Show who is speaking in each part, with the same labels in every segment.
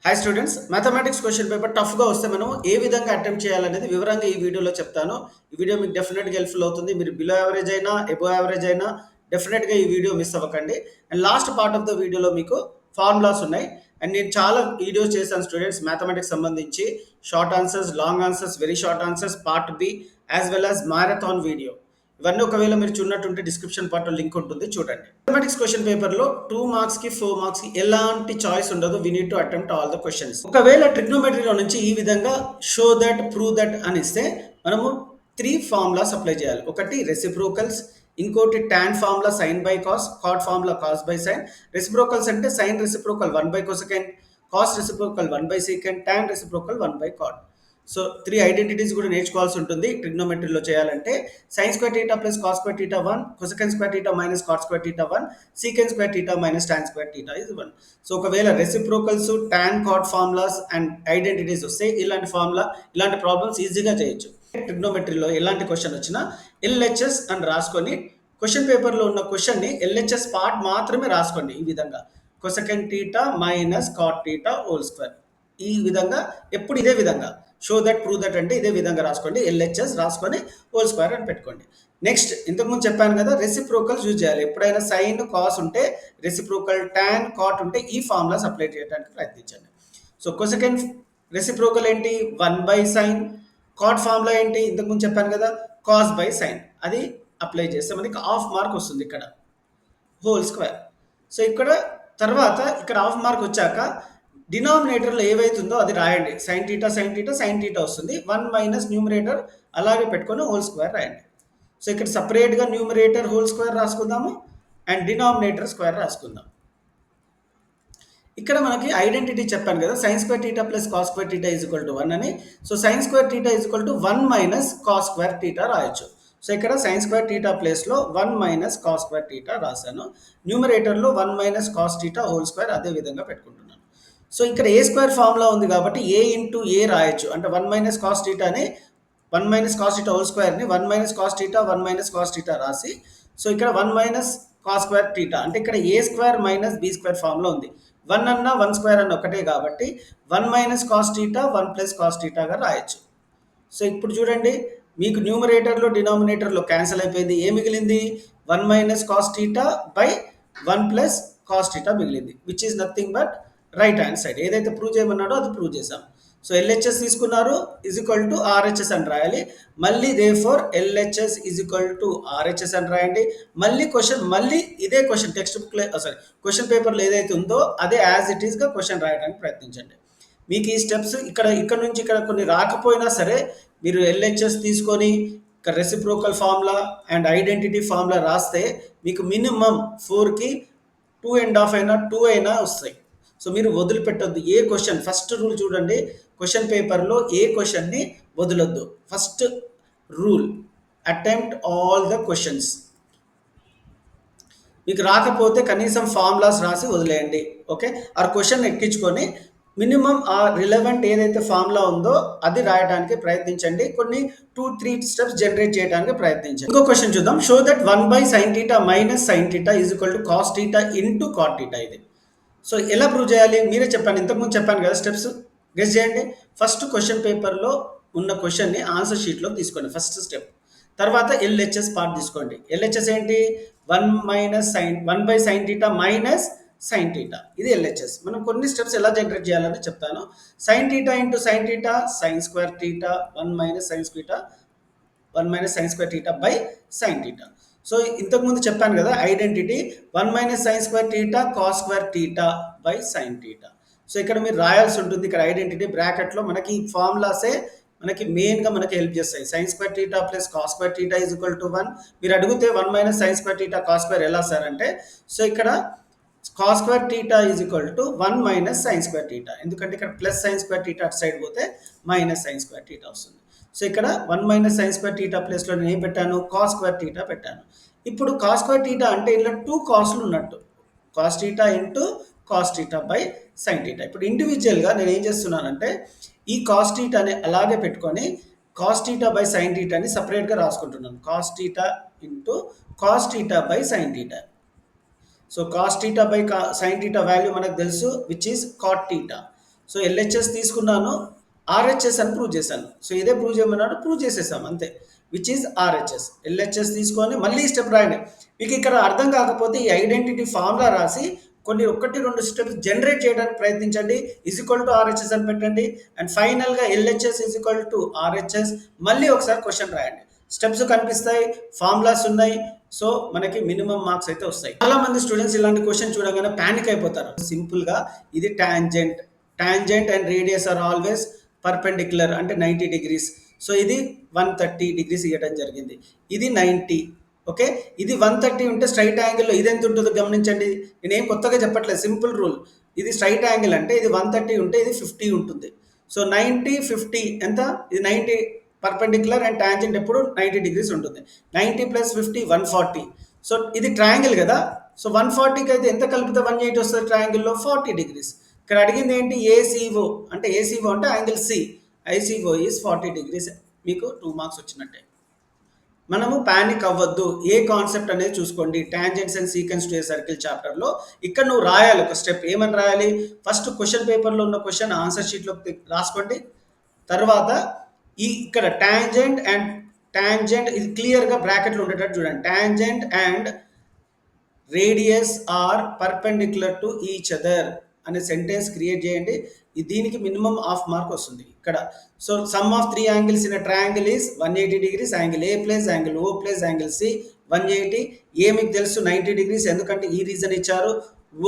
Speaker 1: Hi students, mathematics question paper టఫ్గా వస్తే మనం ఏ విధంగా అటెంప్ట్ చేయాలనేది వివరంగా ఈ వీడియోలో చెప్తాను. ఈ వీడియో మీకు డెఫినెట్గా హెల్ప్ఫుల్ అవుతుంది. మీరు బిలో యావరేజ్ అయినా ఎబో యావరేజ్ అయినా డెఫినెట్గా ఈ వీడియో మిస్ అవ్వకండి. And last part of the వీడియోలో మీకు ఫార్ములాస్ ఉన్నాయి. అండ్ నేను చాలా వీడియోస్ చేశాను స్టూడెంట్స్ మ్యాథమెటిక్స్ సంబంధించి short answers, long answers, very short answers, part be as well as marathon video. ఇవన్నీ ఒకవేళ మీరు చూడనట్టుంటే డిస్క్రిప్షన్ పార్ట్లో లింక్ ఉంటుంది, చూడండి. మ్యాథమెటిక్స్ క్వశ్చన్ పేపర్లో 2 మార్క్స్ కి 4 మార్క్స్ కి ఎలాంటి చాయిస్ ఉండదు. We need to attempt all the questions. ఒకవేళ ట్రిగ్నోమెట్రీలో నుంచి ఈ విధంగా షో దట్, ప్రూవ్ దట్ అని ఇస్తే మనము 3 ఫార్ములాస్ అప్లై చేయాలి. ఒకటి రెసిప్రోకల్స్, ఇంకోటి tan formula sine by cos, cot formula cos by sine. Reciprocals అంటే sine reciprocal 1 by cosecant, cos reciprocal 1 by secant, tan reciprocal 1 by cot. So 3 identities కూడా నేర్చుకోవాల్సి ఉంటుంది ట్రిగ్నోమెట్రీలో చేయాలంటే. Sine square theta plus cos square theta 1, cosec square theta minus cot square theta 1, sec square theta minus tan square theta is 1. So ఒకవేళ reciprocals, tan, cot formulas and identities వస్తే ఇలాంటి problems ఈజీగా చేయొచ్చు. ట్రిగ్నోమెట్రీలో ఎలాంటి క్వశ్చన్ వచ్చినా LHS అని రాసుకొని question పేపర్లో ఉన్న క్వశ్చన్ని ఎల్హెచ్ఎస్ పార్ట్ మాత్రమే రాసుకోండి. ఈ విధంగా cosec theta minus cot theta whole square. ఈ విధంగా ఎప్పుడు ఇదే విధంగా షో దట్, ప్రూవ్ దట్ అంటే ఇదే విధంగా రాసుకోండి. ఎల్హెచ్ఎస్ రాసుకొని హోల్ స్క్వేర్ అని పెట్టుకోండి. నెక్స్ట్, ఇంతకుముందు చెప్పాను కదా, రెసిప్రోకల్స్ యూజ్ చేయాలి. ఎప్పుడైనా సైన్, కాస్ ఉంటే రెసిప్రోకల్, టాన్, కాట్ ఉంటే ఈ ఫార్ములాస్ అప్లై చేయడానికి ప్రయత్నించండి. సో కొసెకన్ రెసిప్రోకల్ ఏంటి? 1 బై సైన్. కాట్ ఫార్ములా ఏంటి? ఇంతకుముందు చెప్పాను కదా, కాస్ బై సైన్. అది అప్లై చేస్తే మనకి హాఫ్ మార్క్ వస్తుంది ఇక్కడ, హోల్ స్క్వేర్. సో ఇక్కడ హాఫ్ మార్క్ వచ్చాక డినామినేటర్లో ఏవైతుందో అది రాయండి. Sine theta sine theta sine theta వస్తుంది. 1 మైనస్ న్యూమరేటర్ అలాగే పెట్టుకొని హోల్ స్క్వేర్ రాయండి. సో ఇక్కడ సపరేట్గా న్యూమరేటర్ హోల్ స్క్వేర్ రాసుకుందాము అండ్ డినామినేటర్ స్క్వేర్ రాసుకుందాం. ఇక్కడ మనకి ఐడెంటిటీ చెప్పాను కదా, sine square theta plus cos square theta is equal to 1 అని. So sine square theta is equal to 1 minus cos square theta రాయొచ్చు. సో ఇక్కడ సైన్ స్క్వేర్ టీటా ప్లేస్లో 1 మైనస్ కాస్ స్క్వేర్ టీటా రాశాను. న్యూమరేటర్లో 1 minus cos theta whole square అదే విధంగా పెట్టుకుంటున్నాను. So ఇక్కడ ఏ స్క్వేర్ ఫార్ములా ఉంది కాబట్టి ఏ ఇంటూ ఏ రాయొచ్చు. అంటే 1 మైనస్ కాస్ టీటాని 1 మైనస్ కాస్ టీటా హోల్ స్క్వేర్ని 1 minus cos theta 1 minus cos theta రాసి, సో ఇక్కడ 1 మైనస్ కాస్ స్క్వేర్ టీటా అంటే ఇక్కడ a square minus b square formula ఉంది. 1 అన్న 1 స్క్వేర్ అన్న ఒకటే కాబట్టి 1 minus cos theta 1 plus cos టీటాగా రాయొచ్చు. సో ఇప్పుడు చూడండి, మీకు న్యూమరేటర్లో డినామినేటర్లో క్యాన్సిల్ అయిపోయింది. ఏ మిగిలింది? 1 minus cos theta by 1 plus cos theta మిగిలింది, which is nothing but right hand side. ఏదైతే ప్రూవ్ చేయమన్నాడో అది ప్రూవ్ చేసాం. సో ఎల్హెచ్ఎస్ తీసుకున్నారు ఈజ్ ఈక్వల్ టు ఆర్హెచ్ఎస్ అని రాయాలి. మళ్ళీ therefore LHS is equal to RHS అని రాయండి. మళ్ళీ ఇదే క్వశ్చన్ టెక్స్ట్ బుక్లో క్వశ్చన్ పేపర్లో ఏదైతే ఉందో అదే యాజ్ ఇట్ ఈస్గా క్వశ్చన్ రాయడానికి ప్రయత్నించండి. మీకు ఈ స్టెప్స్ ఇక్కడ నుంచి ఇక్కడ కొన్ని రాకపోయినా సరే మీరు ఎల్హెచ్ఎస్ తీసుకొని ఇక్కడ reciprocal formula and identity formula రాస్తే మీకు మినిమం 4కి 2.5 అయినా 2 అయినా వస్తాయి. సో మీరు వదిలిపెట్టొద్దు ఏ క్వశ్చన్. ఫస్ట్ రూల్ చూడండి, క్వశ్చన్ పేపర్లో ఏ క్వశ్చన్ని వదలొద్దు. First rule, attempt all the questions. మీకు రాకపోతే కనీసం ఫార్ములాస్ రాసి వదిలేయండి, ఓకే? ఆ క్వశ్చన్ ఎక్కించుకొని మినిమం ఆ రిలవెంట్ ఏదైతే ఫార్ములా ఉందో అది రాయడానికి ప్రయత్నించండి. కొన్ని 2-3 స్టెప్స్ జనరేట్ చేయడానికి ప్రయత్నించండి. ఇంకో క్వశ్చన్ చూద్దాం. Show that 1 by sine theta minus sine theta is equal to cos theta into cot theta. ఇది సో ఎలా ప్రూవ్ చేయాలి? మీరే చెప్పాను, ఇంతకుముందు చెప్పాను కదా స్టెప్స్. గెస్ చేయండి. ఫస్ట్ క్వశ్చన్ పేపర్లో ఉన్న క్వశ్చన్ని ఆన్సర్ షీట్లో తీసుకోండి, ఫస్ట్ స్టెప్. తర్వాత ఎల్హెచ్ఎస్ పార్ట్ తీసుకోండి. ఎల్హెచ్ఎస్ ఏంటి? 1 by sine theta minus sine theta, ఇది ఎల్హెచ్ఎస్. మనం కొన్ని స్టెప్స్ ఎలా జనరేట్ చేయాలని చెప్తాను. Sine theta into sine theta sign square theta 1 minus sign square theta by sine theta. So ఇంతకుముందు చెప్పాను కదా identity, 1 minus sign square theta cos square theta by sine theta. So ఇక్కడ మీరు రాయాల్సి ఉంటుంది. ఇక్కడ ఐడెంటిటీ బ్రాకెట్లో మనకి ఈ ఫార్ములాసే మనకి మెయిన్గా మనకి హెల్ప్ చేస్తాయి. Sign square theta plus cos square theta is equal to 1. మీరు అడిగితే 1 minus sign square theta cos square ఎలా సార్ అంటే, సో ఇక్కడ cos square theta is equal to 1 minus sign square theta. ఎందుకంటే ఇక్కడ ప్లస్ సైన్ స్క్వేర్ టీటా అటు side పోతే minus sign square theta వస్తుంది. సో ఇక్కడ 1 మైనస్ సైన్ స్క్వేర్ టీటా ప్లేస్లో నేను ఏం పెట్టాను? కాస్ స్క్వేర్ టీటా పెట్టాను. ఇప్పుడు కాస్ స్క్వేర్ టీటా అంటే ఇలా 2 కాస్ట్లు ఉన్నట్టు, cos theta into cos theta by sine theta. ఇప్పుడు ఇండివిజువల్గా నేను ఏం చేస్తున్నానంటే ఈ కాస్ టీటాని అలాగే పెట్టుకొని కాస్ టీటా బై సైన్ టీటాని సపరేట్గా రాసుకుంటున్నాను. Cos theta into cos theta by sine theta. So cos theta by sine theta value మనకు తెలుసు, which is cot theta. So LHS తీసుకున్నాను, ఆర్హెచ్ఎస్ అని ప్రూవ్ చేశాను. సో ఇదే ప్రూవ్ చేయమన్నాడు, ప్రూవ్ చేసేసాం అంతే, విచ్ ఈజ్ ఆర్హెచ్ఎస్. ఎల్హెచ్ఎస్ తీసుకొని మళ్ళీ స్టెప్ రాయండి. మీకు ఇక్కడ అర్థం కాకపోతే ఈ ఐడెంటిటీ ఫార్ములా రాసి కొన్ని 1-2 స్టెప్స్ జనరేట్ చేయడానికి ప్రయత్నించండి. ఈజ్ ఈక్వల్ టు ఆర్హెచ్ఎస్ అని పెట్టండి. అండ్ ఫైనల్గా LHS is equal to RHS. మళ్ళీ ఒకసారి క్వశ్చన్ రాయండి. స్టెప్స్ కనిపిస్తాయి, ఫార్ములాస్ ఉన్నాయి. సో మనకి మినిమం మార్క్స్ అయితే వస్తాయి. చాలా మంది స్టూడెంట్స్ ఇలాంటి క్వశ్చన్ చూడగానే ప్యానిక్ అయిపోతారు. సింపుల్గా ఇది tangent and radius are always perpendicular అంటే 90 degrees. సో ఇది 130 degrees ఇవ్వడం జరిగింది. ఇది 90. ఓకే, ఇది 130 ఉంటే స్ట్రైట్ యాంగిల్లో ఇది ఎంత ఉంటుందో గమనించండి. నేనేం కొత్తగా చెప్పట్లేదు, సింపుల్ రూల్. ఇది స్ట్రైట్ యాంగిల్ అంటే ఇది 130 ఉంటే ఇది 50 ఉంటుంది. సో 90 50 ఎంత, ఇది 90 పర్పెండిక్యులర్ అండ్ టాంజెంట్ ఎప్పుడు 90 degrees ఉంటుంది. 90 + 50 140. సో ఇది ట్రయాంగిల్ కదా. సో 140కి అయితే ఎంత కలిపితే 180 వస్తుంది ట్రయాంగిల్లో? 40 degrees. ఇక్కడ అడిగింది ఏంటి? ఏసీఓ అంటే, ఏసీఓ అంటే angle C, ICO is 40 degrees. మీకు 2 మార్క్స్ వచ్చినట్టే. మనము ప్యానిక్ అవ్వద్దు. ఏ కాన్సెప్ట్ అనేది చూసుకోండి. Tangents and secants to a circle చాప్టర్లో ఇక్కడ నువ్వు రాయాలి ఒక స్టెప్. ఏమని రాయాలి? ఫస్ట్ క్వశ్చన్ పేపర్లో ఉన్న క్వశ్చన్ ఆన్సర్ షీట్లో రాసుకోండి. తర్వాత ఇక్కడ టాంజెంట్ ఇది క్లియర్గా బ్రాకెట్లో ఉండేటట్టు చూడండి. Tangent and radius are perpendicular to each other అనే సెంటెన్స్ క్రియేట్ చేయండి. దీనికి మినిమం హాఫ్ మార్క్ వస్తుంది ఇక్కడ. So sum of 3 angles in triangle is 180 degrees. Angle A plus angle O plus angle C 180. A మీకు తెలుసు 90 degrees ఎందుకంటే ఈ reason ఇచ్చారు.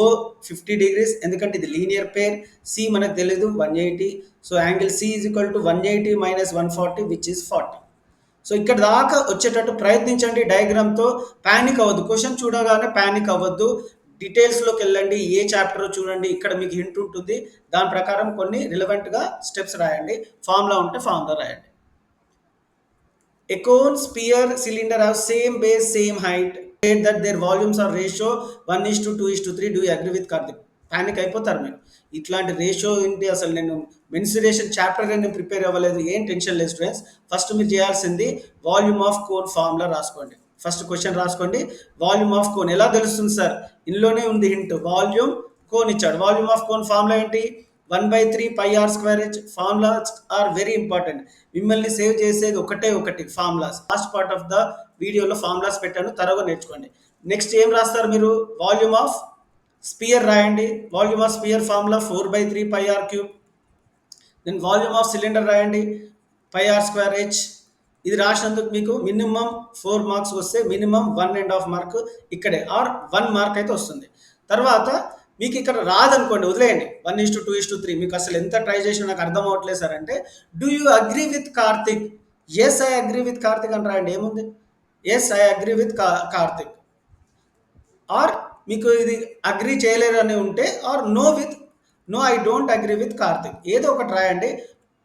Speaker 1: ఓ 50 degrees ఎందుకంటే ఇది లీనియర్ పేర్. సి మనకు తెలియదు 180. So angle C is equal to 180 - 140 which is 40. So ఇక్కడ దాకా వచ్చేటట్టు ప్రయత్నించండి. డయాగ్రామ్తో ప్యానిక్ అవ్వద్దు. క్వశ్చన్ చూడగానే ప్యానిక్ అవ్వద్దు. డీటెయిల్స్లోకి వెళ్ళండి. ఏ చాప్టర్ చూడండి, ఇక్కడ మీకు హింట్ ఉంటుంది. దాని ప్రకారం కొన్ని రిలవెంట్గా స్టెప్స్ రాయండి. ఫార్ములా ఉంటే ఫార్ములా రాయండి. A cone, sphere, cylinder have same base, same height. State that their volumes are ratio 1:2:3. Do you agree with Karthik? Panic అయిపోతారు మీరు. ఇట్లాంటి రేషియో ఏంటి అసలు? నేను మెన్సురేషన్ చాప్టర్ నేను ప్రిపేర్ అవ్వలేదు. ఏం టెన్షన్ లేదు స్టూడెంట్స్. ఫస్ట్ మీరు చేయాల్సింది వాల్యూమ్ ఆఫ్ కోన్ ఫార్ములా రాసుకోండి. ఫస్ట్ క్వశ్చన్ రాసుకోండి. వాల్యూమ్ ఆఫ్ కోన్ ఎలా తెలుస్తుంది సార్? ఇందులోనే ఉంది హింట్. వాల్యూమ్ కోన్ ఇచ్చాడు. వాల్యూమ్ ఆఫ్ కోన్ ఫార్ములా ఏంటి? 1/3 πr²h. Formulas are very important. మిమ్మల్ని సేవ్ చేసేది ఒకటి ఫార్ములాస్. లాస్ట్ పార్ట్ ఆఫ్ ద వీడియోలో ఫార్ములాస్ పెట్టాను, త్వరగా నేర్చుకోండి. నెక్స్ట్ ఏం రాస్తారు మీరు? వాల్యూమ్ ఆఫ్ స్పియర్ రాయండి. Volume of sphere formula 4/3 πr³. Then volume of cylinder రాయండి, πr²h. ఇది రాసినందుకు మీకు మినిమం 4 మార్క్స్ వస్తే మినిమం 1.5 మార్క్ ఇక్కడే, ఆర్ 1 మార్క్ అయితే వస్తుంది. తర్వాత మీకు ఇక్కడ రాదనుకోండి, వదిలేయండి. 1:2:3. మీకు అసలు ఎంత ట్రై చేసినా నాకు అర్థం అవ్వట్లేదు సార్ అంటే, do you agree with Karthik? Yes I agree with Karthik అని రాయండి. ఏముంది? Yes I agree with Karthik. Or మీకు ఇది అగ్రీ చేయలేరు అని ఉంటే, or no I don't agree with Karthik. ఏదో ఒకటి రాయండి,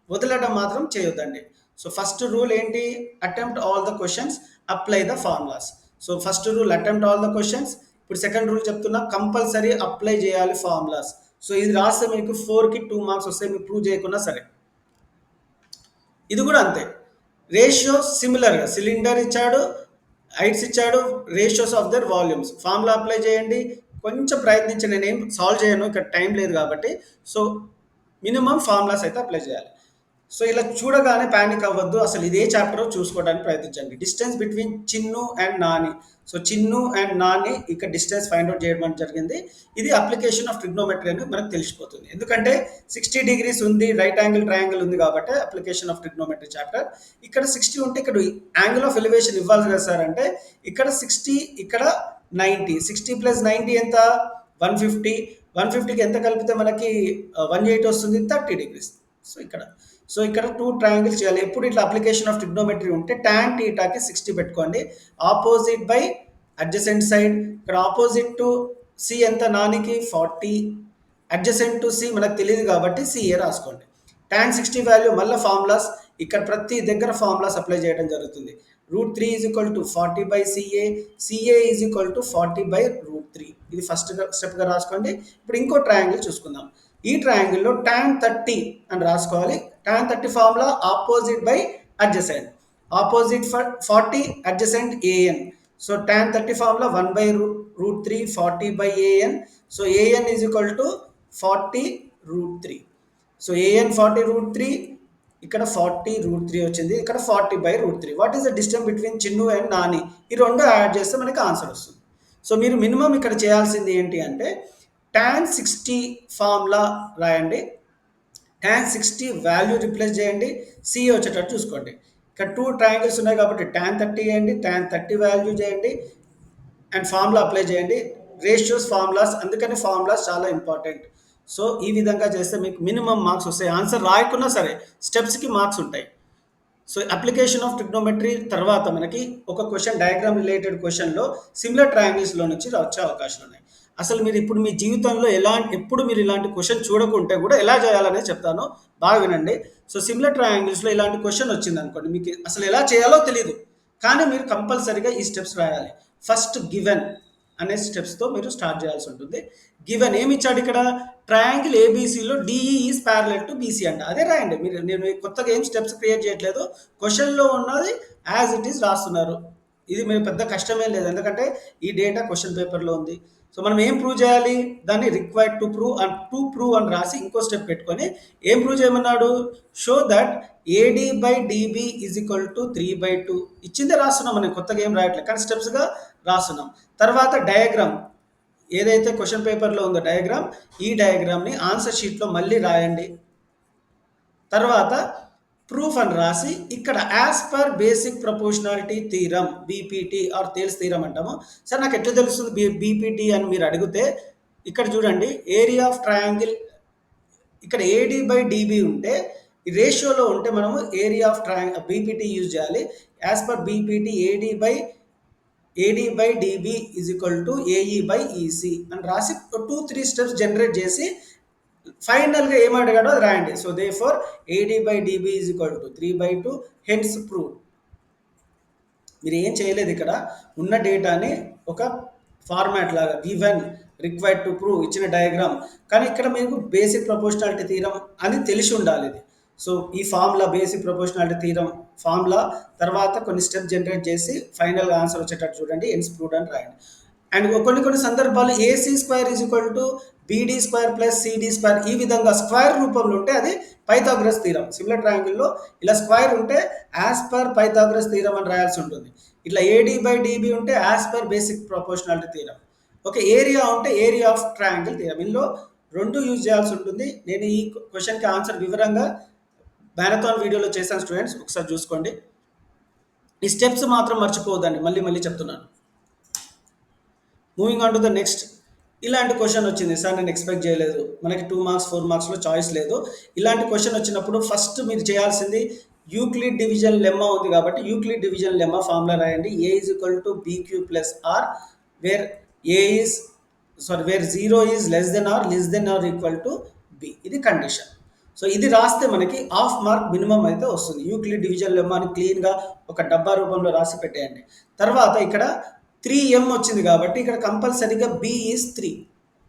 Speaker 1: వదిలేయడం మాత్రం చేయొద్దండి. సో ఫస్ట్ రూల్ ఏంటి? Attempt all the questions, apply the formulas. So first rule attempt all the questions. ఇప్పుడు సెకండ్ రూల్ చెప్తున్నా, కంపల్సరీ అప్లై చేయాలి ఫార్ములాస్. సో ఇది రాస్తే మీకు 4కి 2 మార్క్స్ వస్తాయి, మీరు ప్రూవ్ చేయకున్నా సరే. ఇది కూడా అంతే. రేషియోస్ సిమిలర్గా, సిలిండర్ ఇచ్చాడు, హైట్స్ ఇచ్చాడు, ratios of their volumes. Formula apply చేయండి. కొంచెం ప్రయత్నించి, నేనేం సాల్వ్ చేయను, ఇక్కడ టైం లేదు కాబట్టి. సో మినిమం ఫార్ములాస్ అయితే అప్లై చేయాలి. సో ఇలా చూడగానే ప్యానిక్ అవ్వద్దు. అసలు ఇదే చాప్టర్ చూసుకోవడానికి ప్రయత్నించండి. Distance between Chinnu and Nani. So Chinnu and Nani ఇక్కడ డిస్టెన్స్ ఫైండ్ అవుట్ చేయడం జరిగింది. ఇది అప్లికేషన్ ఆఫ్ ట్రిగ్నోమెట్రీ అని మనకు తెలిసిపోతుంది. ఎందుకంటే 60 degrees ఉంది, రైట్ యాంగిల్ ట్రయాంగిల్ ఉంది కాబట్టి అప్లికేషన్ ఆఫ్ ట్రిగ్నోమెట్రీ చాప్టర్. ఇక్కడ 60 ఉంటే ఇక్కడ యాంగిల్ ఆఫ్ ఎలివేషన్ ఇవ్వాలి కదా సార్ అంటే, ఇక్కడ 60, ఇక్కడ 90. 60 + 90 ఎంత? 150. 150కి ఎంత కలిపితే మనకి 180 వస్తుంది? 30 degrees. సో ఇక్కడ 2 ట్రయాంగిల్స్ చేయాలి. ఎప్పుడు ఇట్లా అప్లికేషన్ ఆఫ్ ట్రిగ్నోమెట్రీ ఉంటే tan θకి 60 పెట్టుకోండి. Opposite by adjacent side. ఇక్కడ ఆపోజిట్ టు సి ఎంత? నానికి 40. అడ్జసెంట్ టు సి మనకు తెలియదు కాబట్టి సిఏ రాసుకోండి. tan 60 వాల్యూ మళ్ళీ ఫార్ములాస్. ఇక్కడ ప్రతి దగ్గర ఫార్ములాస్ అప్లై చేయడం జరుగుతుంది. √3 = 40/CA. CA = 40/√3. ఇది ఫస్ట్ స్టెప్గా రాసుకోండి. ఇప్పుడు ఇంకో ట్రయాంగిల్ చూసుకుందాం. ఈ ట్రయాంగిల్లో tan 30 అని రాసుకోవాలి. tan 30 formula opposite by adjacent. Opposite 40, adjacent AN. So tan 30 formula 1/√3 40/AN. So AN = 40√3. So AN 40√3, ఇక్కడ 40√3 వచ్చింది, ఇక్కడ 40/√3. What is the distance between Chinnu and Nani? ఈ రెండు యాడ్ చేస్తే మనకి ఆన్సర్ వస్తుంది. సో మీరు మినిమం ఇక్కడ చేయాల్సింది ఏంటి అంటే tan 60 ఫార్ములా రాయండి, tan 60 వాల్యూ రిప్లేస్ చేయండి, సి వచ్చేటట్టు చూసుకోండి. ఇక్కడ 2 ట్రయాంగిల్స్ ఉన్నాయి కాబట్టి tan 30 చేయండి, tan 30 వాల్యూ చేయండి అండ్ ఫార్ములా అప్లై చేయండి. రేషియోస్, ఫార్ములాస్, అందుకని ఫార్ములాస్ చాలా ఇంపార్టెంట్. సో ఈ విధంగా చేస్తే మీకు మినిమం మార్క్స్ వస్తాయి. ఆన్సర్ రాయకున్నా సరే స్టెప్స్కి మార్క్స్ ఉంటాయి. సో అప్లికేషన్ ఆఫ్ ట్రిగ్నోమెట్రీ తర్వాత మనకి ఒక క్వశ్చన్, డయాగ్రామ్ రిలేటెడ్ క్వశ్చన్లో సిమిలర్ ట్రయాంగిల్స్లో నుంచి వచ్చే అవకాశాలు ఉన్నాయి. అసలు మీరు ఇప్పుడు మీ జీవితంలో ఎప్పుడు మీరు ఇలాంటి క్వశ్చన్ చూడకుంటే కూడా ఎలా చేయాలనేది చెప్తాను, బాగా వినండి. సో సిమిలర్ ట్రయాంగిల్స్లో ఇలాంటి క్వశ్చన్ వచ్చింది అనుకోండి, మీకు అసలు ఎలా చేయాలో తెలియదు, కానీ మీరు కంపల్సరీగా ఈ స్టెప్స్ రాయాలి. ఫస్ట్ గివెన్ అనే స్టెప్స్తో మీరు స్టార్ట్ చేయాల్సి ఉంటుంది. గివెన్ ఏమి ఇచ్చాడు ఇక్కడ? ట్రయాంగిల్ ఏబీసీలో DE is parallel to BC అంట. అదే రాయండి. నేను కొత్తగా ఏం స్టెప్స్ క్రియేట్ చేయట్లేదు, క్వశ్చన్లో ఉన్నది యాజ్ ఇట్ ఈస్ రాస్తున్నారు. ఇది మీరు పెద్ద కష్టమేం లేదు, ఎందుకంటే ఈ డేటా క్వశ్చన్ పేపర్లో ఉంది. సో మనం ఏం ప్రూవ్ చేయాలి? దాన్ని రిక్వైర్డ్ టు ప్రూవ్ అని రాసి ఇంకో స్టెప్ పెట్టుకొని ఏం ప్రూవ్ చేయమన్నాడు? Show that AD/DB is equal to 3/2. ఇచ్చిందే రాస్తున్నాం, మనం కొత్తగా ఏం రాయట్లేదు, కానీ స్టెప్స్గా రాస్తున్నాం. తర్వాత డయాగ్రామ్ ఏదైతే క్వశ్చన్ పేపర్లో ఉందో డయాగ్రామ్, ఈ డయాగ్రామ్ని ఆన్సర్ షీట్లో మళ్ళీ రాయండి. తర్వాత ప్రూఫ్ అని రాసి ఇక్కడ as per basic proportionality theorem, BPT or Thales theorem అంటాము. సార్ నాకు ఎట్లా తెలుస్తుంది బీపీటీ అని మీరు అడిగితే ఇక్కడ చూడండి, ఏరియా ఆఫ్ ట్రయాంగిల్ ఇక్కడ AD/DB ఉంటే ఈ రేషియోలో ఉంటే మనము ఏరియా ఆఫ్ బీపీటీ యూజ్ చేయాలి. As per BPT AD/DB is equal to AE/EC అని రాసి 2-3 స్టెప్స్ జనరేట్ చేసి ఫైనల్గా ఏం అడిగాడో అది రాయండి. So they for AD/DB is equal to 3/2, hence prove. మీరు ఏం చేయలేదు, ఇక్కడ ఉన్న డేటాని ఒక ఫార్మాట్ లాగా గివెన్, రిక్వైర్డ్ టు ప్రూవ్, ఇచ్చిన డయాగ్రామ్, కానీ ఇక్కడ మీకు బేసిక్ ప్రపోర్షనాలిటీ థీరం అని తెలిసి ఉండాలి ఇది. సో ఈ formula, basic proportionality theorem formula తర్వాత కొన్ని స్టెప్ జనరేట్ చేసి ఫైనల్గా ఆన్సర్ వచ్చేటట్టు చూడండి, హెన్స్ ప్రూవ్డ్ అని రాయండి. అండ్ కొన్ని సందర్భాలు AC² is equal to BD² plus CD², ఈ విధంగా స్క్వేర్ రూపంలో ఉంటే అది పైథాగరస్ థీరం. సిమిలర్ ట్రయాంగిల్లో ఇలా స్క్వేర్ ఉంటే యాజ్ పర్ పైథాగరస్ థీరం అని రాయాల్సి ఉంటుంది. ఇట్లా AD/DB ఉంటే as per basic proportionality theorem. Okay, area ఉంటే ఏరియా ఆఫ్ ట్రయాంగిల్ థీరం. ఇందులో రెండు యూజ్ చేయాల్సి ఉంటుంది. నేను ఈ క్వశ్చన్కి ఆన్సర్ వివరంగా మ్యారథాన్ వీడియోలో చేశాను స్టూడెంట్స్, ఒకసారి చూసుకోండి. ఈ స్టెప్స్ మాత్రం మర్చిపోవద్దండి, మళ్ళీ చెప్తున్నాను. Moving on to the next. ఇలాంటి క్వశ్చన్ వచ్చింది సార్, నేను ఎక్స్పెక్ట్ చేయలేదు, మనకి 2 మార్క్స్ 4 మార్క్స్లో చాయిస్ లేదు. ఇలాంటి క్వశ్చన్ వచ్చినప్పుడు ఫస్ట్ మీరు చేయాల్సింది యూక్లిడ్ డివిజన్ లెమ్మా ఉంది కాబట్టి యూక్లిడ్ డివిజన్ లెమ్మా ఫార్ములా రాయండి. A is equal to BQ plus R, where where 0 is less than R equal to B. ఇది కండిషన్. సో ఇది రాస్తే మనకి హాఫ్ మార్క్ మినిమం అయితే వస్తుంది. యూక్లిడ్ డివిజన్ లెమ్మాని క్లీన్గా ఒక డబ్బా రూపంలో రాసి పెట్టేయండి. తర్వాత ఇక్కడ 3M వచ్చింది కాబట్టి ఇక్కడ కంపల్సరీగా B ఈజ్ 3.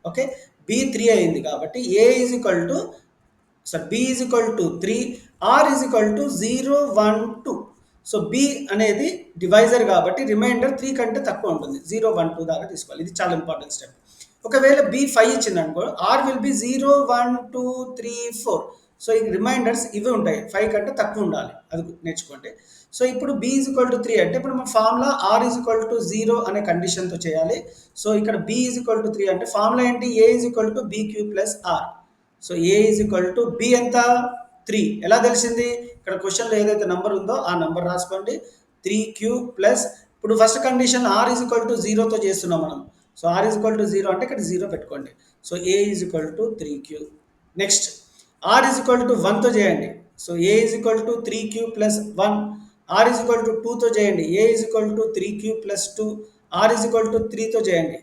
Speaker 1: ఓకే, B 3 అయింది కాబట్టి B is equal to 3, R is equal to 0, 1, 2. So B అనేది డివైజర్ కాబట్టి రిమైండర్ 3 కంటే తక్కువ ఉంటుంది, 0, 1, 2 దాకా తీసుకోవాలి. ఇది చాలా ఇంపార్టెంట్ స్టెప్. ఒకవేళ B 5 ఇచ్చింది అనుకో, R విల్ బి 0, 1, 2, 3, 4. సో ఈ రిమైండర్స్ ఇవి ఉంటాయి, 5 కంటే తక్కువ ఉండాలి, అది నేర్చుకోండి. సో ఇప్పుడు B ఈజ్ ఈక్వల్ టు 3 అంటే ఇప్పుడు మన formula R is equal to 0 అనే కండిషన్తో చేయాలి. సో ఇక్కడ B ఈజ్ ఈక్వల్ టు 3 అంటే ఫార్ములా ఏంటి? A is equal to BQ plus R. So A is equal to B ఎంత? 3. ఎలా తెలిసింది? ఇక్కడ క్వశ్చన్లో ఏదైతే నెంబర్ ఉందో ఆ నెంబర్ రాసుకోండి, 3Q ప్లస్, ఇప్పుడు first condition R is equal to 0తో చేస్తున్నాం మనం. So R is equal to 0 అంటే ఇక్కడ 0 పెట్టుకోండి. So A is equal to 3Q. Next R is equal to 1తో చేయండి. So A is equal to 3Q plus 1. R is equal to 2తో చేయండి. A is equal to 3Q plus 2. R is equal to 3తో చేయండి.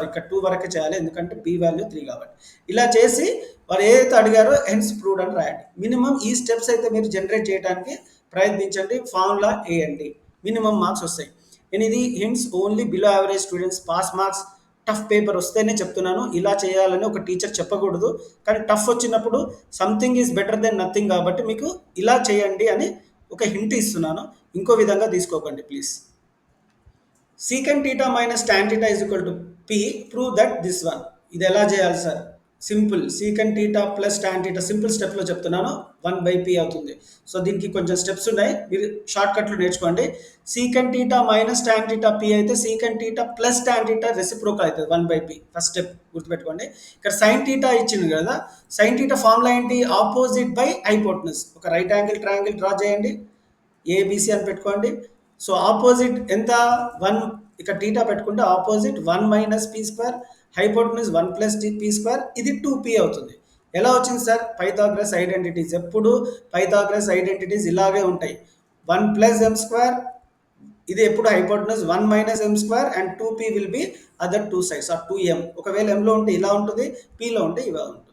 Speaker 1: ఇక్కడ 2 వరకే చేయాలి, ఎందుకంటే B వాల్యూ 3 కాబట్టి. ఇలా చేసి వారు ఏదైతే అడిగారో హెన్స్ ప్రూవ్డ్ అని రాయండి. మినిమం ఈ స్టెప్స్ అయితే మీరు జనరేట్ చేయడానికి ప్రయత్నించండి. ఫార్ములా వేయండి, మినిమం మార్క్స్ వస్తాయి. నేను ఇది hints only below average students, pass marks, tough paper వస్తేనే చెప్తున్నాను. ఇలా చేయాలని ఒక టీచర్ చెప్పకూడదు, కానీ టఫ్ వచ్చినప్పుడు something is better than nothing కాబట్టి మీకు ఇలా చేయండి అని ఒక హింట్ ఇస్తున్నాను. ఇంకో విధంగా తీసుకోకండి please. Secant theta minus tan theta is equal to P, prove that this one. ఇది ఎలా చేయాలి sir? Simple secant theta plus tan theta simple స్టెప్లో చెప్తున్నాను 1/p అవుతుంది. సో దీనికి కొంచెం స్టెప్స్ ఉన్నాయి, మీరు షార్ట్ కట్లు నేర్చుకోండి. Secant theta minus tan theta p అయితే secant theta plus tan theta reciprocal అవుతుంది 1/p. ఫస్ట్ స్టెప్ గుర్తుపెట్టుకోండి. ఇక్కడ సైన్ టీటా ఇచ్చింది కదా, సైన్ టీటా ఫార్ములా ఏంటి? Opposite by hypotenuse. ఒక రైట్ యాంగిల్ ట్రయాంగిల్ డ్రా చేయండి, ఏబిసి అని పెట్టుకోండి. సో ఆపోజిట్ ఎంత? 1. ఇక్కడ టీటా పెట్టుకుంటే opposite 1 minus P square, hypotenuse 1 plus P square, ఇది 2p అవుతుంది. ఎలా వచ్చింది సార్? Pythagoras identities. ఎప్పుడు పైథాగరస్ ఐడెంటిటీస్ ఇలాగే ఉంటాయి. 1 ప్లస్ ఎం స్క్వేర్, ఇది ఎప్పుడు hypotenuse 1 minus M square and 2p will be other two sides are 2m. ఒకవేళ ఎంలో ఉంటే ఇలా ఉంటుంది, పీలో ఉంటే ఇలా ఉంటుంది.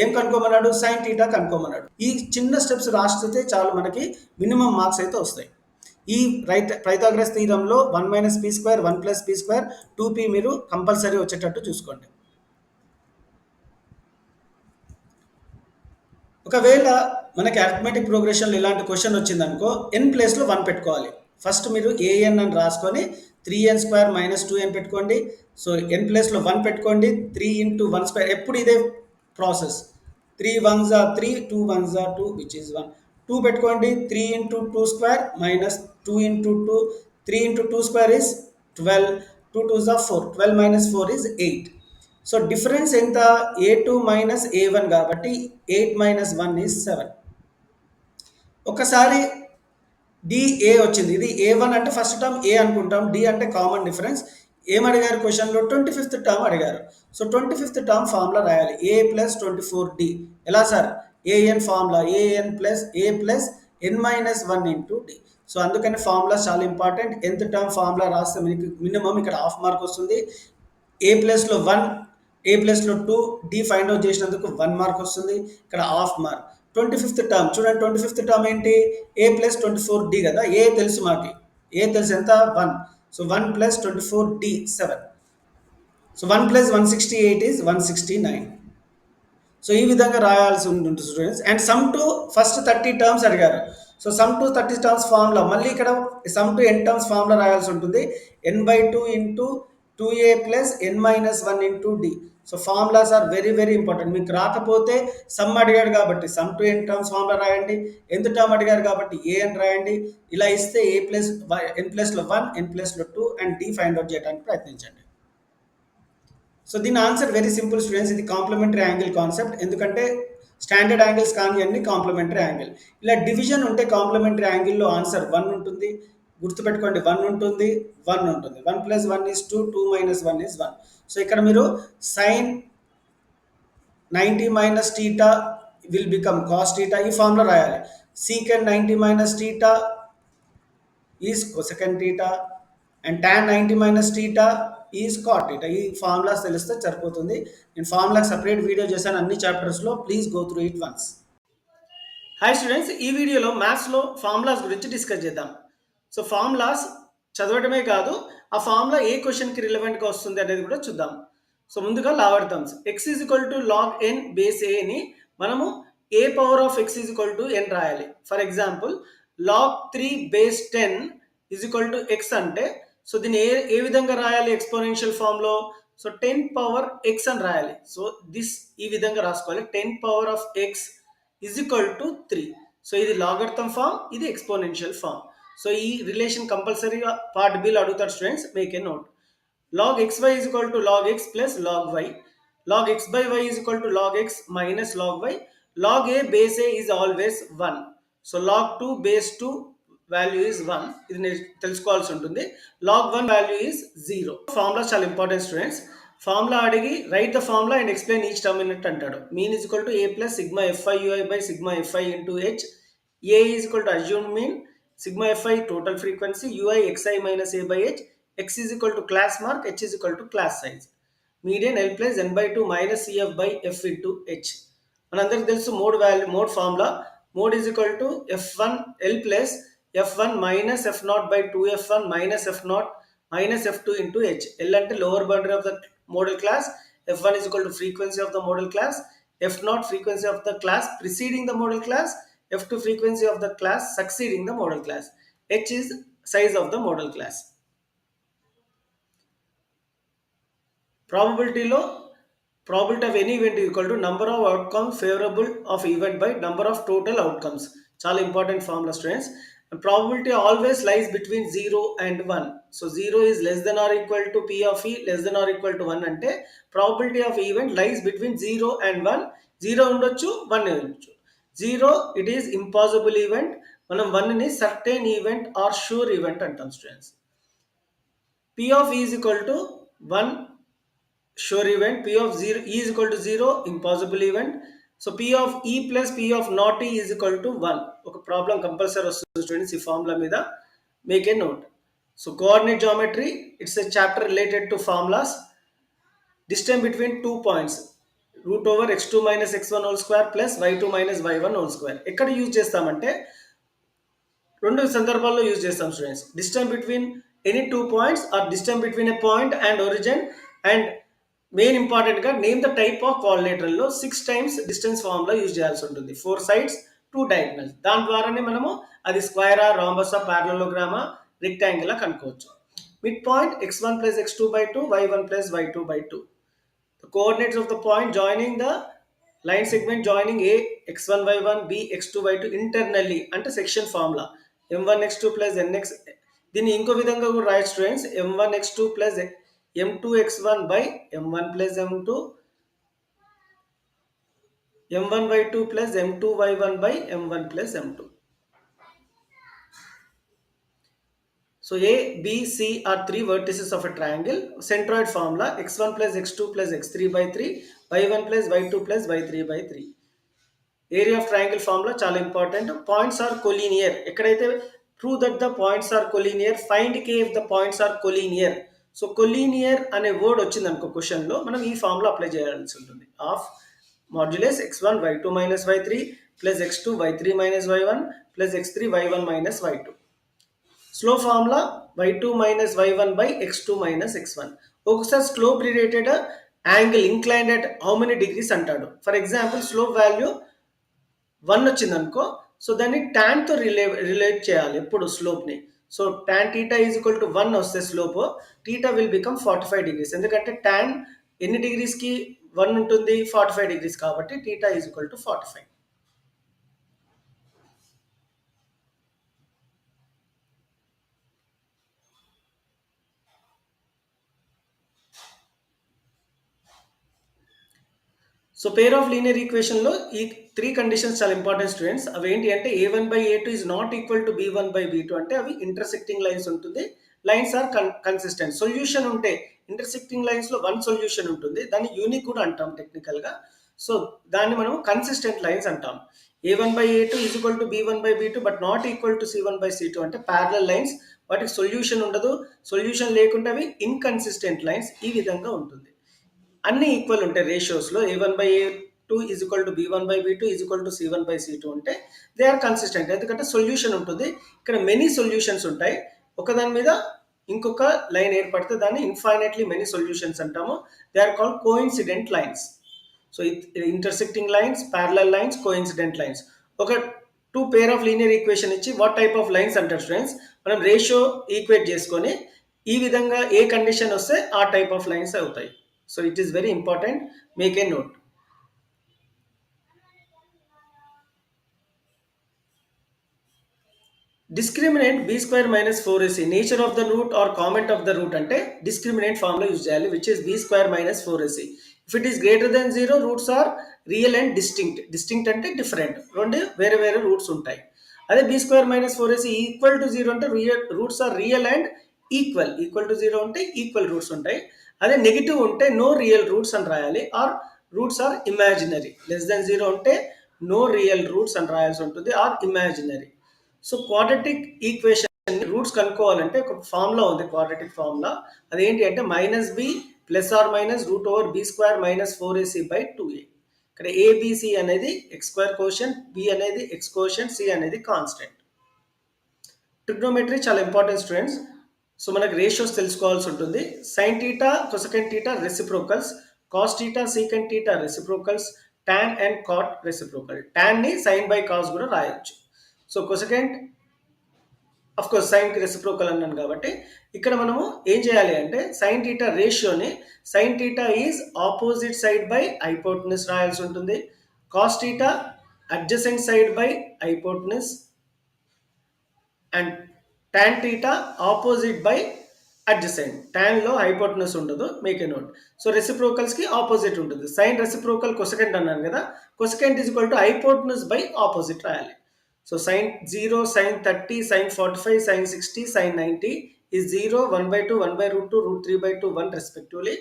Speaker 1: ఏం కనుక్కోమన్నాడు? Sine theta కనుక్కోమన్నాడు. ఈ చిన్న స్టెప్స్ రాస్తే చాలు, మనకి మినిమం మార్క్స్ అయితే వస్తాయి. ఈ పైథాగరస్ థీరంలో 1 minus P square, 1 plus P square, 2p మీరు కంపల్సరీ వచ్చేటట్టు చూసుకోండి. ఒకవేళ మనకి అర్థమెటిక్ ప్రోగ్రెషన్లో ఇలాంటి క్వశ్చన్ వచ్చిందనుకో, n ప్లేస్లో 1 పెట్టుకోవాలి. ఫస్ట్ మీరు an అని రాసుకొని 3n² మైనస్ 2n పెట్టుకోండి. సో n ప్లేస్లో 1 పెట్టుకోండి. 3 ఇంటూ 1², ఎప్పుడు ఇదే process. 3 1s are 3, 2 1s are 2, which is 1. 2 పెట్టుకోండి. 3 into 2² minus 2 into 2, 3 into 2² is 12, 2 2s are 4, 12 minus 4 is 8. So difference ఎంత? a2 మైనస్ a1 కాబట్టి 8 మైనస్ 1 ఈజ్ 7. ఒకసారి డిఏ వచ్చింది, ఇది a1 అంటే ఫస్ట్ టర్మ్ ఏ అనుకుంటాం, డి అంటే కామన్ డిఫరెన్స్. ఏమడిగారు క్వశ్చన్లో? 25th టర్మ్ అడిగారు. సో 25th టర్మ్ ఫార్ములా రాయాలి, ఏ ప్లస్ 24d. ఎలా sir? AN formula AN plus A plus N minus 1 into D. So అందుకని ఫార్ములా చాలా ఇంపార్టెంట్. nth టర్మ్ ఫార్ములా రాస్తే మీకు మినిమం ఇక్కడ హాఫ్ మార్క్ వస్తుంది. ఏ ప్లస్లో 1, ఏ ప్లస్లో 2, డి ఫైండ్ అవుట్ చేసినందుకు 1 మార్క్ వస్తుంది, ఇక్కడ హాఫ్ మార్క్. 25th టర్మ్ చూడండి, 25th టర్మ్ ఏంటి? ఏ ప్లస్ 24d కదా, ఏ తెలుసు మాకి, ఏ తెలుసు ఎంత? 1. So 1 plus 24d 7. So 1 plus 168 is 169. So ఈ విధంగా రాయాల్సి ఉంటుంది students. And sum to first 30 terms అడిగారు. So sum to 30 terms formula, మళ్ళీ ఇక్కడ sum to n terms formula రాయాల్సి ఉంటుంది. n/2 into 2a plus n minus 1 into D. So formulas are very very important. మీకు రాకపోతే సమ్ అడిగాడు కాబట్టి sum to n terms formula రాయండి, nth టర్మ్ అడిగారు కాబట్టి ఏ అని రాయండి. ఇలా ఇస్తే ఏ ప్లస్ n ప్లస్లో 1, n ప్లస్లో 2 అండ్ డి ఫైండ్ అవుట్ చేయడానికి ప్రయత్నించండి. సో దీని ఆన్సర్ వెరీ సింపుల్ స్టూడెంట్స్. ఇది కాంప్లిమెంటరీ యాంగిల్ కాన్సెప్ట్. ఎందుకంటే స్టాండర్డ్ యాంగిల్స్ కానీ అన్ని కాంప్లిమెంటరీ యాంగిల్. ఇలా డివిజన్ ఉంటే కాంప్లిమెంటరీ యాంగిల్లో ఆన్సర్ 1 ఉంటుంది. గుర్తుపెట్టుకోండి, 1 ఉంటుంది, 1 ఉంటుంది. 1 plus 1 is 2, 2 minus 1 is 1. So ఇక్కడ మీరు sine 90 minus theta will become cos theta, ఈ ఫార్ములా రాయాలి. Secant 90 minus theta is cosecant theta and tan 90 minus theta is cot theta. ఈ ఫార్ములాస్ తెలిస్తే సరిపోతుంది. నేను ఫార్ములాకి సపరేట్ వీడియో చేశాను అన్ని చాప్టర్స్లో, please go through it once. Hi students, ఈ వీడియోలో మ్యాథ్స్లో ఫార్ములాస్ గురించి డిస్కస్ చేద్దాం. సో ఫార్ములాస్ చదవడమే కాదు, ఆ ఫార్ములా ఏ క్వశ్చన్కి రిలవెంట్గా వస్తుంది అనేది కూడా చూద్దాం. సో ముందుగా logarithms. x is equal to log n base ఏని మనము a power of x is equal to n రాయాలి. For example log 3 base 10 is equal to x అంటే, సో దీన్ని ఏ విధంగా రాయాలి ఎక్స్పోనెన్షియల్ ఫామ్లో? సో 10 పవర్ x అని రాయాలి. సో దిస్ ఈ విధంగా రాసుకోవాలి, 10 power of x is equal to 3. So ఇది లాగర్థమ్ ఫామ్, ఇది ఎక్స్పోనెన్షియల్ ఫామ్. సో ఈ రిలేషన్ కంపల్సరీగా పార్ట్ బిలో అడుగుతారు students, make a note. log xy is equal to log x plus log y. Log x by y is equal to log x minus log y. Log a base a is always 1. So log 2 base 2 value is 1. ఇది నేను తెలుసుకోవాల్సి ఉంటుంది. Log 1 value is 0. Formula చాలా important students. Formula అడిగి write the formula and explain each term in it అంటాడు. Mean is equal to a plus sigma f i u i by sigma f i into h. A is equal to assumed mean, sigma f i total frequency, u i x i minus a by h. x is equal to class mark, h is equal to class size. Median L plus n by 2 minus cf by f into h. మనందరికి తెలుసు mode value, mode formula. Mode is equal to f1 L plus f1 minus f0 by 2f1 minus f0 minus f2 into h. L అంటే lower boundary of the model class, f1 is equal to frequency of the model class, f0 frequency of the class preceding the model class, f2 frequency of the class succeeding the model class, h is size of the model class. ప్రాబబిలిటీలో probability of any event equal to number of outcome favourable of event by number of total outcomes. చాలా important formula students. Probability always lies between 0 and 1. So 0 is less than or equal to P of E less than or equal to 1 అంటే probability of event lies between 0 and 1. 0 ఉండొచ్చు 1 ఉండొచ్చు. 0 it is impossible event. మనం 1 ని certain event or sure event అంటాం students. P of E is equal to 1 sure event, P of 0 E is equal to 0 impossible event. So P of E plus P of not E is equal to 1. ఒక problem compulsory వస్తుంది students ఈ formula మీద, make a note. So coordinate geometry, it's a chapter related to formulas. Distance between 2 points root over x2 minus x1 whole square plus y2 minus y1 whole square. ఎక్కడ use చేస్తామంటే రెండు సందర్భాల్లో use చేస్తాం students. Distance between any 2 points or distance between a point and origin. And main ఇంపార్టెంట్గా name the type of కోఆర్డినేటర్లో 6 times distance formula use చేయాల్సి ఉంటుంది. 4 sides 2 diagonals. దాని ద్వారానే మనము అది స్క్వేరా, రాంబసా, ప్యారలోగ్రామా, రెక్టాంగిల్ కనుక్కోవచ్చు. Mid point x1 plus x2 by 2, y1 plus y2 by 2. The coordinates of the point joining the line segment joining A x1 y1 B x2 y2 internally అంటే section formula m1 x2 plus nx. దీన్ని ఇంకో విధంగా కూడా రాయొచ్చు students. m1 x2 plus m2 x1 by m1 plus m2, m1 y2 plus m2 y1 by m1 plus m2. So A, B, C are 3 vertices of a triangle. Centroid formula x1 plus x2 plus x3 by 3, y1 plus y2 plus y3 by 3. Area of triangle formula చాలా important. Points are collinear. ఎక్కడైతే prove that the points are collinear, find k if the points are collinear. So collinear అనే word వచ్చింది అనుకో క్వశ్చన్లో, మనం ఈ formula apply చేయాల్సి ఉంటుంది. Of modulus x1 y2 minus y3 plus x2 y3 minus y1 plus x3 y1 minus y2. Slope formula y2 minus y1 by x2 minus x1. ఒకసారి slope related angle inclined at how many degrees అంటాడు. For example slope value 1 వచ్చింది అనుకో, so దాన్ని టాన్తో relate చేయాలి ఎప్పుడు స్లోప్ని. So tan theta is equal to 1 వస్తే slope, theta will become 45 degrees. ఎందుకంటే టాన్ ఎన్ని డిగ్రీస్కి 1 ఉంటుంది, 45 డిగ్రీస్ కాబట్టి theta is equal to 45. So pair of linear ఈక్వేషన్లో ఈ 3 కండిషన్స్ చాలా ఇంపార్టెంట్ స్టూడెంట్స్. అవి ఏంటి అంటే a1 by a2 is not equal to b1 by b2 అంటే అవి ఇంటర్సెక్టింగ్ లైన్స్ ఉంటుంది. Lines are consistent. సొల్యూషన్ ఉంటే ఇంటర్సెక్టింగ్ లైన్స్లో 1 సొల్యూషన్ ఉంటుంది, దాన్ని యూనిక్ కూడా అంటాం టెక్నికల్గా. సో దాన్ని మనం కన్సిస్టెంట్ లైన్స్ అంటాం. a1 by a2 is equal to b1 by b2 but not equal to c1 by c2 అంటే ప్యారలల్ లైన్స్, వాటికి సొల్యూషన్ ఉండదు. సొల్యూషన్ లేకుండా అవి ఇన్కన్సిస్టెంట్ లైన్స్. ఈ విధంగా ఉంటుంది. అన్ని ఈక్వల్ ఉంటాయి రేషియోస్లో. a1 by a2 is equal to b1 by b2 is equal to c1 by c2 అంటే దే ఆర్ కన్సిస్టెంట్. ఎందుకంటే సొల్యూషన్ ఉంటుంది. ఇక్కడ మెనీ సొల్యూషన్స్ ఉంటాయి. ఒకదాని మీద ఇంకొక లైన్ ఏర్పడితే దాన్ని ఇన్ఫైనైట్లీ మెనీ సొల్యూషన్స్ అంటాము. They are called coincident lines. So intersecting lines, parallel lines, coincident lines. ఒక 2 పేర్ ఆఫ్ లీనియర్ ఈక్వేషన్ ఇచ్చి వాట్ టైప్ ఆఫ్ లైన్స్ అంటారు స్టూడెంట్స్, మనం రేషియో ఈక్వేట్ చేసుకొని ఈ విధంగా ఏ కండిషన్ వస్తే ఆ టైప్ ఆఫ్ లైన్స్ అవుతాయి. So it is very important, make a note. Discriminant b square minus 4ac. Nature of the root or comment of the root అంటే discriminant formula యూజ్ చేయాలి, which is b square minus 4ac. If it is greater than 0, roots are real and distinct. Distinct అంటే different, రెండు వేరే వేరే roots ఉంటాయి. అదే b square minus 4ac equal to 0 అంటే roots are real and equal. Equal to 0 ఉంటే equal roots ఉంటాయి. అదే నెగిటివ్ ఉంటే నో రియల్ రూట్స్ అని రాయాలి, or roots are imaginary. Less than 0 ఉంటే నో రియల్ రూట్స్ అని రాయాల్సి ఉంటుంది, or imaginary. So quadratic equation roots కనుక్కోవాలంటే ఒక ఫార్ములా ఉంది, క్వాడ్రాటిక్ ఫార్ములా. అదేంటి అంటే minus b plus or minus root over b square minus 4ac by 2a. ఇక్కడ ఏబిసి అనేది ఎక్స్ స్క్వేర్ కోషంట్, బి అనేది ఎక్స్ కోషంట్, సి అనేది కాన్స్టెంట్. ట్రిగ్నోమెట్రీ చాలా ఇంపార్టెంట్ స్టూడెంట్స్. సో మనకు రేషియోస్ తెలుసుకోవాల్సి ఉంటుంది. Sine theta, cosecant theta reciprocals, cos theta, secant theta reciprocals, tan and cot reciprocal. టాన్ని sine by cos కూడా రాయొచ్చు. సో కొసెకంట్ ఆఫ్ కోర్స్ సైన్కి రెసిప్రోకల్ అన్నాను కాబట్టి ఇక్కడ మనము ఏం చేయాలి అంటే సైన్ టీటా రేషియోని sine theta is opposite side by hypotenuse రాయాల్సి ఉంటుంది. Cos theta adjacent side by hypotenuse and tan theta opposite by adjacent. tan లో హైపోటెనస్ ఉండదు, make a note. So reciprocals కి ఆపోజిట్ ఉంటుంది. సైన్ రెసిప్రోకల్ కొసెకెంట్ అన్నాను కదా, cosecant is equal to hypotenuse by opposite రాయాలి. So sin 0, sin 30, sin 45, sin 60, sin 90 is 0, 1/2, 1/√2, √3/2, 1 respectively.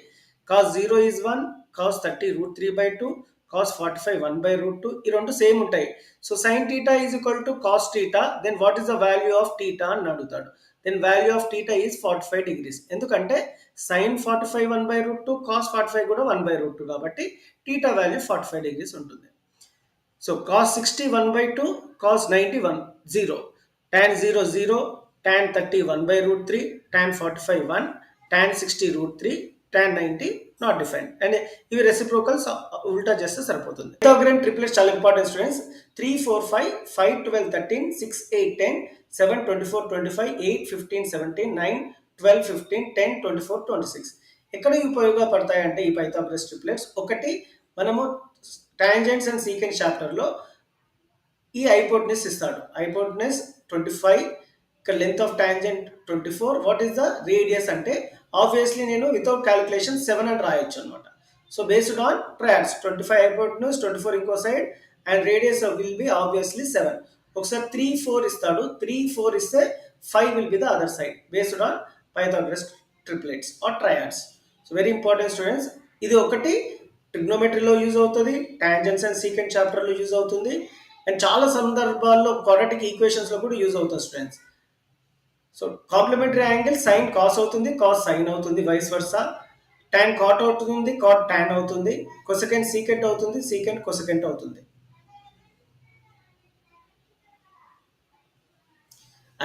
Speaker 1: Cos 0 is 1, cos 30 √3/2, cos 45 1/√2. ఈ రెండు same ఉంటాయి. So sin theta is equal to cos theta, then what is the value of theta అని అడుగుతాడు. then value of theta is 45 degrees. ఎందుకంటే sin 45 1/√2, cos 45 కూడా 1/√2 కాబట్టి theta value 45 degrees ఉంటుంది. So cos 60 1/2, cos 90 1 0, tan 0 0, tan 30 1/√3, tan 45 1, tan 60 √3, tan 90 not defined. And ఇవి reciprocals ఉల్టా చేస్తే సరిపోతుంది. పైథాగరన్ ట్రిప్లెట్స్ చాలా ఇంపార్టెంట్ స్టూడెంట్స్. 3 4 5, 5 12 13, 6 8 10, 7 24 25, 8 15 17, 9 12 15, 10 24 26. ఎక్కడ ఉపయోగపడతాయంటే ఈ పైథాగరస్ ట్రిప్లెట్స్, ఒకటి మనము టాంజెంట్స్ అండ్ సీకెంట్ చాప్టర్లో ఈ హైపోటెనస్ ఇస్తాడు. హైపోటెనస్ 25, ఇక్కడ length of tangent 24, what is the radius అంటే ఆబ్వియస్లీ నేను వితౌట్ క్యాలిక్యులేషన్ 7 అని రాయొచ్చు అనమాట. So based on triads 25 hypotenuse, 24 ఇంకో side and radius will be obviously 7. ఒకసారి 3 4 ఇస్తాడు, 3 4 ఇస్తే 5 will be the other side based on Pythagoras triplets or triads. So very important students. ఇది ఒకటి ట్రిగ్నోమెట్రీలో యూజ్ అవుతుంది, టాంజెంట్స్ అండ్ సీకెంట్ చాప్టర్లో యూజ్ అవుతుంది, అండ్ చాలా సందర్భాల్లో క్వాడ్రాటిక్ ఈక్వేషన్స్లో కూడా యూజ్ అవుతుంది students. So complementary angle sine cos అవుతుంది, కాస్ సైన్ అవుతుంది, వైస్ వర్సా. tan కాట్ అవుతుంది, కాట్ tan అవుతుంది, కొసెకెంట్ సీకెంట్ అవుతుంది, సీకెంట్ కొసెకెంట్ అవుతుంది.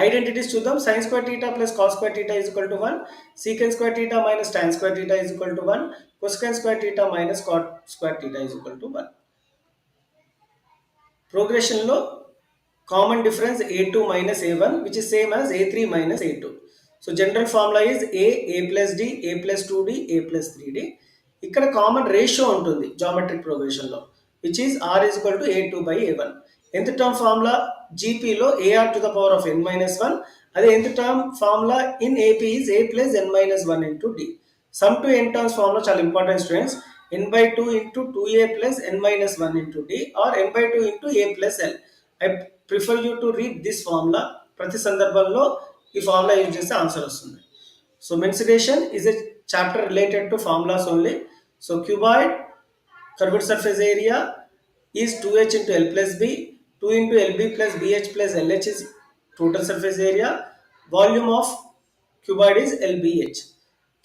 Speaker 1: ఐడెంటిటీస్ చూద్దాం. sin square theta plus cos square theta is equal to 1, secant square theta minus tan square theta is equal to 1, cosecant square theta minus cot square theta is equal to 1. ప్రోగ్రెషన్లో common difference a2 minus a1 which is same as a3 minus a2. So general formula is a plus d, a plus 2d, a plus 3d. ఇక్కడ common ratio ఉంటుంది geometric ప్రోగ్రెషన్లో which is r is equal to a2 by a1. nth term formula జీపీలో ar to the power of n minus 1, అదే nth term formula in AP is a plus n minus 1 into d. Some to n terms formula చాలా important students. n by 2 into 2a plus n minus 1 into d or n by 2 into a plus l. I prefer you to read this formula. ప్రతి సందర్భంలో ఈ formula use చేస్తే answer వస్తుంది. So mensuration is a chapter related to formulas only. So cuboid curved surface area is 2h into l plus b, 2 into lb plus bh plus lh is total surface area. Volume of cuboid is lbh.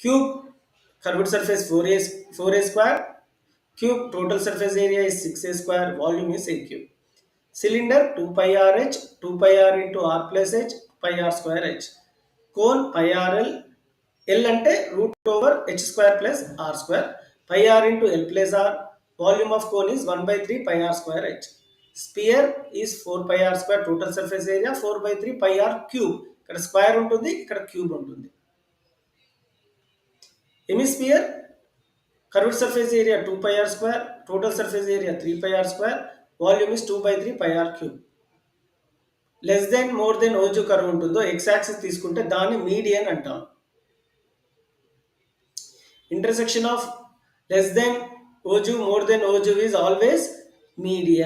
Speaker 1: Cube curved surface 4a square. Cube total surface area is 6a square. Volume is a cube. Cylinder 2 pi r h, 2 pi r into r plus h, pi r square h. Cone pi r l, l ante root over h square plus r square, pi r into l plus r. Volume of cone is 1 by 3 pi r square h. Sphere is 4 pi r square, total surface area 4 by 3 pi r cube. ఇక్కడ square ఉంటుంది, ఇక్కడ cube ఉంటుంది. Hemisphere curved surface area 2 pi r square, total surface area 3 pi r square, volume is 2 by 3 pi r cube. Less than more than ogive curve ఉంటుందో x axis తీసుకుంటే దాన్ని median అంటాం. Intersection of less than ogive more than ogive is always median.